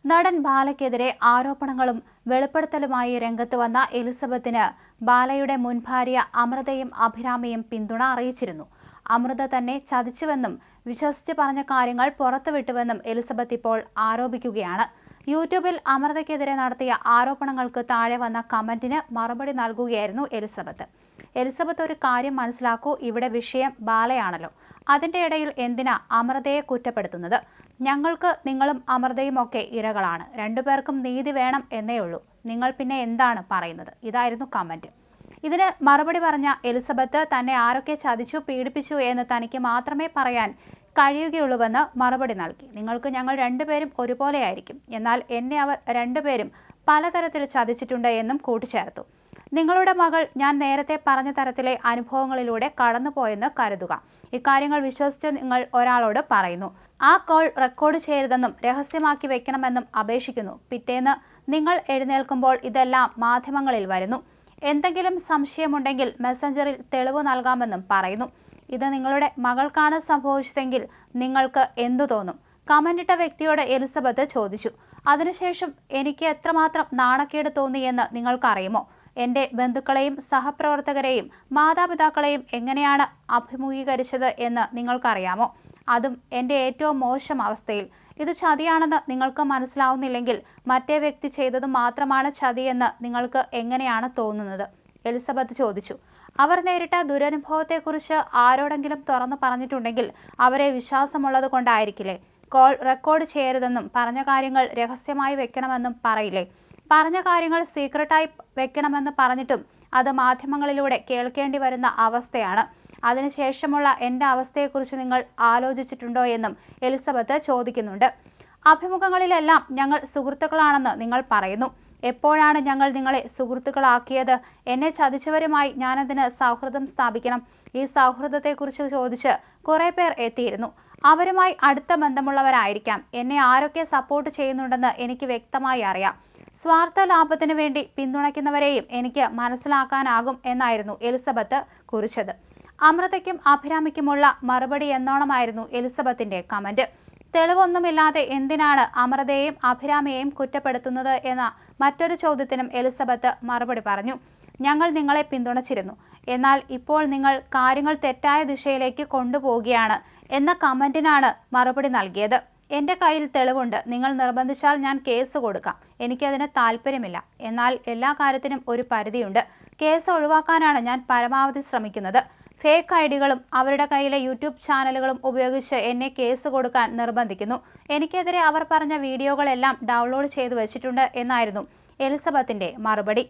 നടൻ ബാലയ്ക്കെതിരെ ആരോപണങ്ങളും വെളിപ്പെടുത്തലുമായി രംഗത്ത് വന്ന എലിസബത്തിന് ബാലയുടെ മുൻ ഭാര്യ അമൃതയും അഭിരാമിയും പിന്തുണ അറിയിച്ചിരുന്നു. അമൃത തന്നെ ചതിച്ചുവെന്നും വിശ്വസിച്ച് പറഞ്ഞ കാര്യങ്ങൾ പുറത്തുവിട്ടുവെന്നും എലിസബത്ത് ഇപ്പോൾ ആരോപിക്കുകയാണ്. യൂട്യൂബിൽ അമൃതയ്ക്കെതിരെ നടത്തിയ ആരോപണങ്ങൾക്ക് താഴെ വന്ന കമന്റിന് മറുപടി നൽകുകയായിരുന്നു എലിസബത്ത്. എലിസബത്ത് ഒരു കാര്യം മനസ്സിലാക്കൂ, ഇവിടെ വിഷയം ബാലയാണല്ലോ. അതിന്റെ ഇടയിൽ എന്തിനാ അമൃതയെ കുറ്റപ്പെടുത്തുന്നത്? ഞങ്ങൾക്ക് നിങ്ങളും അമൃതയും ഒക്കെ ഇരകളാണ്. രണ്ടുപേർക്കും നീതി വേണം എന്നേ ഉള്ളൂ. നിങ്ങൾ പിന്നെ എന്താണ് പറയുന്നത്? ഇതായിരുന്നു കമന്റ്. ഇതിന് മറുപടി പറഞ്ഞ എലിസബത്ത് തന്നെ ആരൊക്കെ ചതിച്ചു പീഡിപ്പിച്ചു എന്ന് തനിക്ക് മാത്രമേ പറയാൻ കഴിയുകയുള്ളൂവെന്ന് മറുപടി നൽകി. നിങ്ങൾക്ക് ഞങ്ങൾ രണ്ടുപേരും ഒരുപോലെയായിരിക്കും, എന്നാൽ എന്നെ അവർ രണ്ടുപേരും പലതരത്തിൽ ചതിച്ചിട്ടുണ്ട് എന്നും കൂട്ടിച്ചേർത്തു. നിങ്ങളുടെ മകൾ ഞാൻ നേരത്തെ പറഞ്ഞ തരത്തിലെ അനുഭവങ്ങളിലൂടെ കടന്നുപോയെന്ന് കരുതുക. ഇക്കാര്യങ്ങൾ വിശ്വസിച്ച് നിങ്ങൾ ഒരാളോട് പറയുന്നു. ആ കോൾ റെക്കോർഡ് ചെയ്യരുതെന്നും രഹസ്യമാക്കി വെക്കണമെന്നും അപേക്ഷിക്കുന്നു. പിറ്റേന്ന് നിങ്ങൾ എഴുന്നേൽക്കുമ്പോൾ ഇതെല്ലാം മാധ്യമങ്ങളിൽ വരുന്നു. എന്തെങ്കിലും സംശയമുണ്ടെങ്കിൽ മെസ്സഞ്ചറിൽ തെളിവ് നൽകാമെന്നും പറയുന്നു. ഇത് നിങ്ങളുടെ മകൾക്കാണ് സംഭവിച്ചതെങ്കിൽ നിങ്ങൾക്ക് എന്തു തോന്നും? കമന്റിട്ട വ്യക്തിയോട് എലിസബത്ത് ചോദിച്ചു. അതിനുശേഷം എനിക്ക് എത്രമാത്രം നാണക്കേട് തോന്നിയെന്ന് നിങ്ങൾക്കറിയുമോ? എൻ്റെ ബന്ധുക്കളെയും സഹപ്രവർത്തകരെയും മാതാപിതാക്കളെയും എങ്ങനെയാണ് അഭിമുഖീകരിച്ചത് എന്ന് നിങ്ങൾക്കറിയാമോ? അതും എൻ്റെ ഏറ്റവും മോശം അവസ്ഥയിൽ. ഇത് ചതിയാണെന്ന് നിങ്ങൾക്ക് മനസ്സിലാവുന്നില്ലെങ്കിൽ മറ്റേ വ്യക്തി ചെയ്തത് മാത്രമാണ് ചതിയെന്ന് നിങ്ങൾക്ക് എങ്ങനെയാണ് തോന്നുന്നത്? എലിസബത്ത് ചോദിച്ചു. അവർ നേരിട്ട ദുരനുഭവത്തെക്കുറിച്ച് ആരോടെങ്കിലും തുറന്നു പറഞ്ഞിട്ടുണ്ടെങ്കിൽ അവരെ വിശ്വാസമുള്ളത് കൊണ്ടായിരിക്കില്ലേ? കോൾ റെക്കോർഡ് ചെയ്യരുതെന്നും പറഞ്ഞ കാര്യങ്ങൾ രഹസ്യമായി വെക്കണമെന്നും പറയില്ലേ? പറഞ്ഞ കാര്യങ്ങൾ സീക്രട്ടായി വെക്കണമെന്ന് പറഞ്ഞിട്ടും അത് മാധ്യമങ്ങളിലൂടെ കേൾക്കേണ്ടി വരുന്ന അവസ്ഥയാണ്. അതിനുശേഷമുള്ള എൻ്റെ അവസ്ഥയെക്കുറിച്ച് നിങ്ങൾ ആലോചിച്ചിട്ടുണ്ടോ എന്നും എലിസബത്ത് ചോദിക്കുന്നുണ്ട്. അഭിമുഖങ്ങളിലെല്ലാം ഞങ്ങൾ സുഹൃത്തുക്കളാണെന്ന് നിങ്ങൾ പറയുന്നു. എപ്പോഴാണ് ഞങ്ങൾ നിങ്ങളെ സുഹൃത്തുക്കളാക്കിയത്? എന്നെ ചതിച്ചവരുമായി ഞാനതിന് സൗഹൃദം സ്ഥാപിക്കണം. ഈ സൗഹൃദത്തെക്കുറിച്ച് ചോദിച്ച് കുറേ പേർ എത്തിയിരുന്നു. അവരുമായി അടുത്ത ബന്ധമുള്ളവരായിരിക്കാം. എന്നെ ആരൊക്കെ സപ്പോർട്ട് ചെയ്യുന്നുണ്ടെന്ന് എനിക്ക് വ്യക്തമായി അറിയാം. സ്വാർത്ഥ ലാഭത്തിനു വേണ്ടി പിന്തുണയ്ക്കുന്നവരെയും എനിക്ക് മനസ്സിലാക്കാനാകും എന്നായിരുന്നു എലിസബത്ത് കുറിച്ചത്. അമൃതയ്ക്കും അഭിരാമിക്കുമുള്ള മറുപടി എന്നോണമായിരുന്നു എലിസബത്തിന്റെ കമന്റ്. തെളിവൊന്നുമില്ലാതെ എന്തിനാണ് അമൃതയെയും അഭിരാമിയെയും കുറ്റപ്പെടുത്തുന്നത് എന്ന മറ്റൊരു ചോദ്യത്തിനും എലിസബത്ത് മറുപടി പറഞ്ഞു. ഞങ്ങൾ നിങ്ങളെ പിന്തുണച്ചിരുന്നു, എന്നാൽ ഇപ്പോൾ നിങ്ങൾ കാര്യങ്ങൾ തെറ്റായ ദിശയിലേക്ക് കൊണ്ടുപോവുകയാണ് എന്ന കമന്റിനാണ് മറുപടി നൽകിയത്. എൻ്റെ കയ്യിൽ തെളിവുണ്ട്. നിങ്ങൾ നിർബന്ധിച്ചാൽ ഞാൻ കേസ് കൊടുക്കാം. എനിക്കതിന് താല്പര്യമില്ല. എന്നാൽ എല്ലാ കാര്യത്തിനും ഒരു പരിധിയുണ്ട്. കേസ് ഒഴിവാക്കാനാണ് ഞാൻ പരമാവധി ശ്രമിക്കുന്നത്. ഫേക്ക് ഐഡികളും അവരുടെ കയ്യിലെ യൂട്യൂബ് ചാനലുകളും ഉപയോഗിച്ച് എന്നെ കേസ് കൊടുക്കാൻ നിർബന്ധിക്കുന്നു. എനിക്കെതിരെ അവർ പറഞ്ഞ വീഡിയോകളെല്ലാം ഡൗൺലോഡ് ചെയ്തു വെച്ചിട്ടുണ്ട് എന്നായിരുന്നു എലിസബത്തിന്റെ മറുപടി.